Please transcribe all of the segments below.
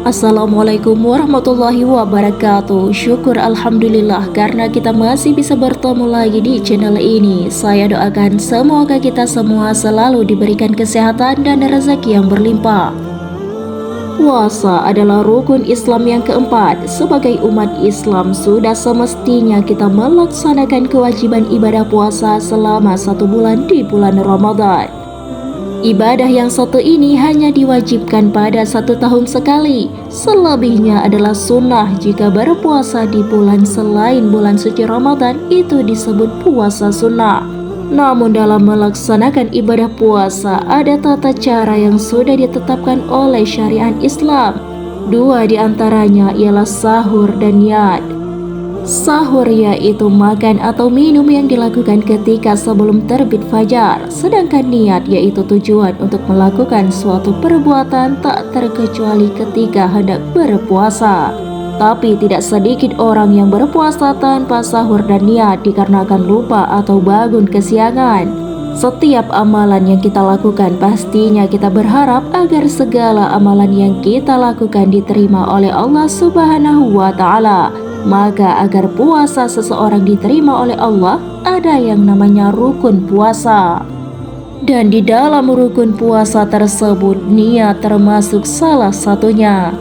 Assalamualaikum warahmatullahi wabarakatuh. Syukur alhamdulillah karena kita masih bisa bertemu lagi di channel ini. Saya doakan semoga kita semua selalu diberikan kesehatan dan rezeki yang berlimpah. Puasa adalah rukun Islam yang keempat. Sebagai umat Islam, sudah semestinya kita melaksanakan kewajiban ibadah puasa selama 1 bulan di bulan Ramadan. Ibadah yang satu ini hanya diwajibkan pada 1 tahun sekali. Selebihnya adalah sunnah. Jika berpuasa di bulan selain bulan suci Ramadan, itu disebut puasa sunnah. Namun dalam melaksanakan ibadah puasa, ada tata cara yang sudah ditetapkan oleh syariat Islam. 2 di antaranya ialah sahur dan niat. Sahur yaitu makan atau minum yang dilakukan ketika sebelum terbit fajar. Sedangkan niat yaitu tujuan untuk melakukan suatu perbuatan tak terkecuali ketika hendak berpuasa. Tapi tidak sedikit orang yang berpuasa tanpa sahur dan niat dikarenakan lupa atau bangun kesiangan. Setiap amalan yang kita lakukan pastinya kita berharap agar segala amalan yang kita lakukan diterima oleh Allah Subhanahu wa Ta'ala. Maka agar puasa seseorang diterima oleh Allah, ada yang namanya rukun puasa. Dan di dalam rukun puasa tersebut, niat termasuk salah satunya.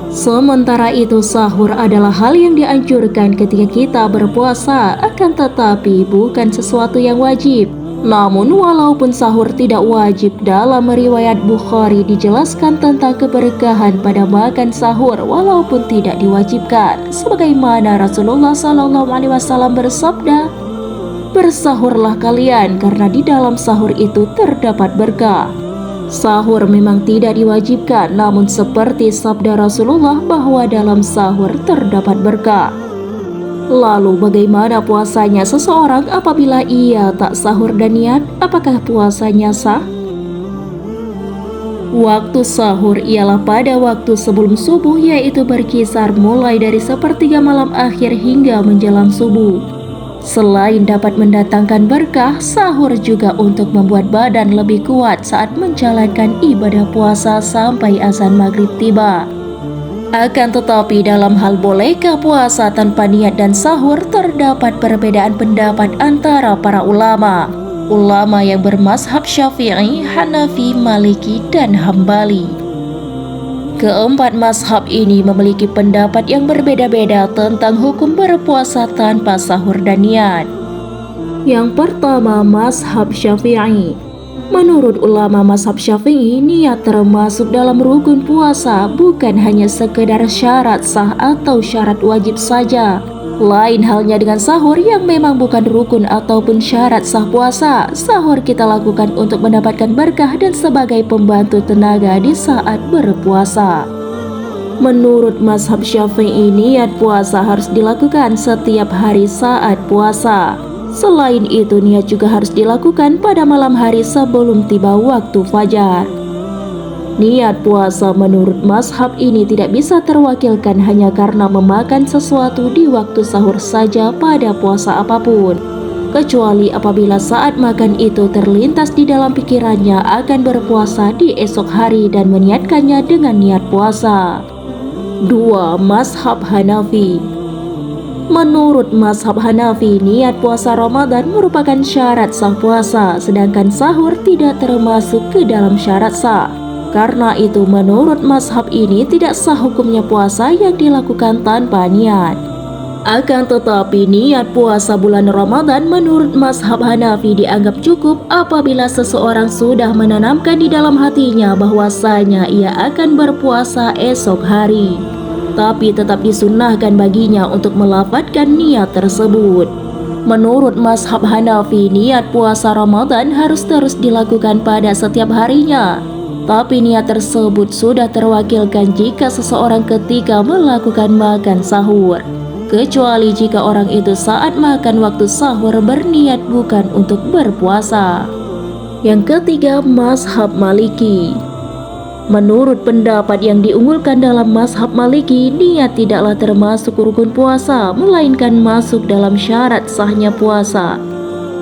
Sementara itu sahur adalah hal yang dianjurkan ketika kita berpuasa, akan tetapi bukan sesuatu yang wajib. Namun walaupun sahur tidak wajib, dalam riwayat Bukhari dijelaskan tentang keberkahan pada makan sahur walaupun tidak diwajibkan. Sebagaimana Rasulullah SAW bersabda, "Bersahurlah kalian karena di dalam sahur itu terdapat berkah." Sahur memang tidak diwajibkan, namun seperti sabda Rasulullah bahwa dalam sahur terdapat berkah. Lalu bagaimana puasanya seseorang apabila ia tak sahur dan niat? Apakah puasanya sah? Waktu sahur ialah pada waktu sebelum subuh, yaitu berkisar mulai dari sepertiga malam akhir hingga menjelang subuh. Selain dapat mendatangkan berkah, sahur juga untuk membuat badan lebih kuat saat menjalankan ibadah puasa sampai azan maghrib tiba. Akan tetapi dalam hal bolehkah puasa tanpa niat dan sahur, terdapat perbedaan pendapat antara para ulama. Ulama yang bermazhab Syafi'i, Hanafi, Maliki, dan Hambali. Keempat mazhab ini memiliki pendapat yang berbeda-beda tentang hukum berpuasa tanpa sahur dan niat. Yang pertama, mazhab Syafi'i. Menurut ulama mazhab Syafi'i, niat termasuk dalam rukun puasa, bukan hanya sekedar syarat sah atau syarat wajib saja. Lain halnya dengan sahur yang memang bukan rukun ataupun syarat sah puasa. Sahur kita lakukan untuk mendapatkan berkah dan sebagai pembantu tenaga di saat berpuasa. Menurut mazhab Syafi'i, niat puasa harus dilakukan setiap hari saat puasa. Selain itu, niat juga harus dilakukan pada malam hari sebelum tiba waktu fajar. Niat puasa menurut mazhab ini tidak bisa terwakilkan hanya karena memakan sesuatu di waktu sahur saja pada puasa apapun, kecuali apabila saat makan itu terlintas di dalam pikirannya akan berpuasa di esok hari dan meniatkannya dengan niat puasa. 2. Mazhab Hanafi. Menurut mazhab Hanafi, niat puasa Ramadan merupakan syarat sah puasa, sedangkan sahur tidak termasuk ke dalam syarat sah. Karena itu menurut mazhab ini tidak sah hukumnya puasa yang dilakukan tanpa niat. Akan tetapi niat puasa bulan Ramadan menurut mazhab Hanafi dianggap cukup apabila seseorang sudah menanamkan di dalam hatinya bahwasanya ia akan berpuasa esok hari. Tapi tetap disunnahkan baginya untuk melafadzkan niat tersebut. Menurut mazhab Hanafi, niat puasa Ramadan harus terus dilakukan pada setiap harinya. Tapi niat tersebut sudah terwakilkan jika seseorang ketika melakukan makan sahur, kecuali jika orang itu saat makan waktu sahur berniat bukan untuk berpuasa. Yang ketiga, mazhab Maliki. Menurut pendapat yang diunggulkan dalam mazhab Maliki, niat tidaklah termasuk rukun puasa, melainkan masuk dalam syarat sahnya puasa.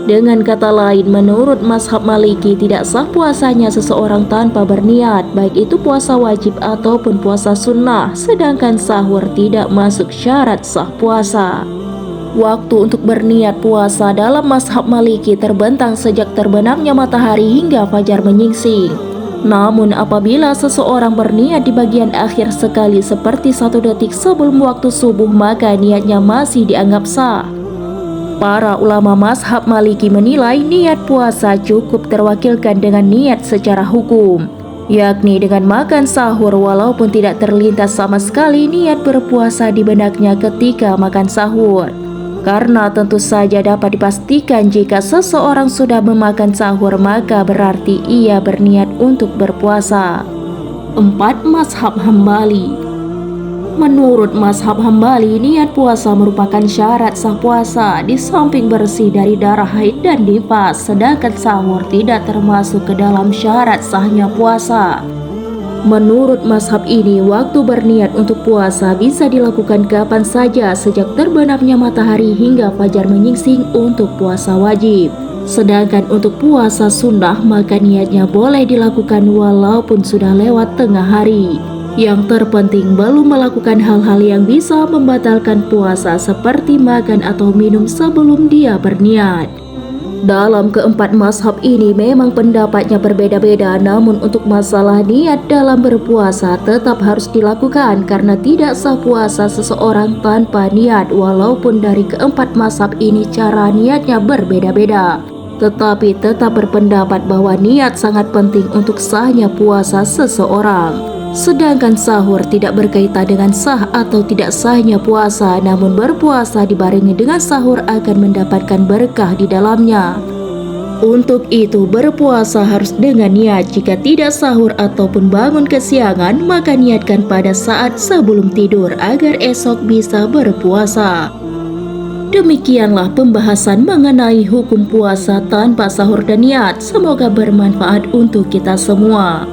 Dengan kata lain, menurut mazhab Maliki tidak sah puasanya seseorang tanpa berniat, baik itu puasa wajib ataupun puasa sunnah, sedangkan sahur tidak masuk syarat sah puasa. Waktu untuk berniat puasa dalam mazhab Maliki terbentang sejak terbenamnya matahari hingga fajar menyingsing. Namun apabila seseorang berniat di bagian akhir sekali seperti 1 detik sebelum waktu subuh, maka niatnya masih dianggap sah. Para ulama mazhab Maliki menilai niat puasa cukup terwakilkan dengan niat secara hukum, yakni dengan makan sahur walaupun tidak terlintas sama sekali niat berpuasa di benaknya ketika makan sahur. Karena tentu saja dapat dipastikan jika seseorang sudah memakan sahur maka berarti ia berniat untuk berpuasa. 4. Mazhab Hambali. Menurut mazhab Hambali, niat puasa merupakan syarat sah puasa di samping bersih dari darah haid dan nifas, sedangkan sahur tidak termasuk ke dalam syarat sahnya puasa. Menurut mazhab ini, waktu berniat untuk puasa bisa dilakukan kapan saja sejak terbenamnya matahari hingga fajar menyingsing untuk puasa wajib. Sedangkan untuk puasa sunnah maka niatnya boleh dilakukan walaupun sudah lewat tengah hari. Yang terpenting belum melakukan hal-hal yang bisa membatalkan puasa seperti makan atau minum sebelum dia berniat. Dalam keempat mazhab ini memang pendapatnya berbeda-beda, namun untuk masalah niat dalam berpuasa tetap harus dilakukan karena tidak sah puasa seseorang tanpa niat. Walaupun dari keempat mazhab ini cara niatnya berbeda-beda, tetapi tetap berpendapat bahwa niat sangat penting untuk sahnya puasa seseorang. Sedangkan sahur tidak berkaitan dengan sah atau tidak sahnya puasa, namun berpuasa dibarengi dengan sahur akan mendapatkan berkah di dalamnya. Untuk itu berpuasa harus dengan niat. Jika tidak sahur ataupun bangun kesiangan, maka niatkan pada saat sebelum tidur agar esok bisa berpuasa. Demikianlah pembahasan mengenai hukum puasa tanpa sahur dan niat. Semoga bermanfaat untuk kita semua.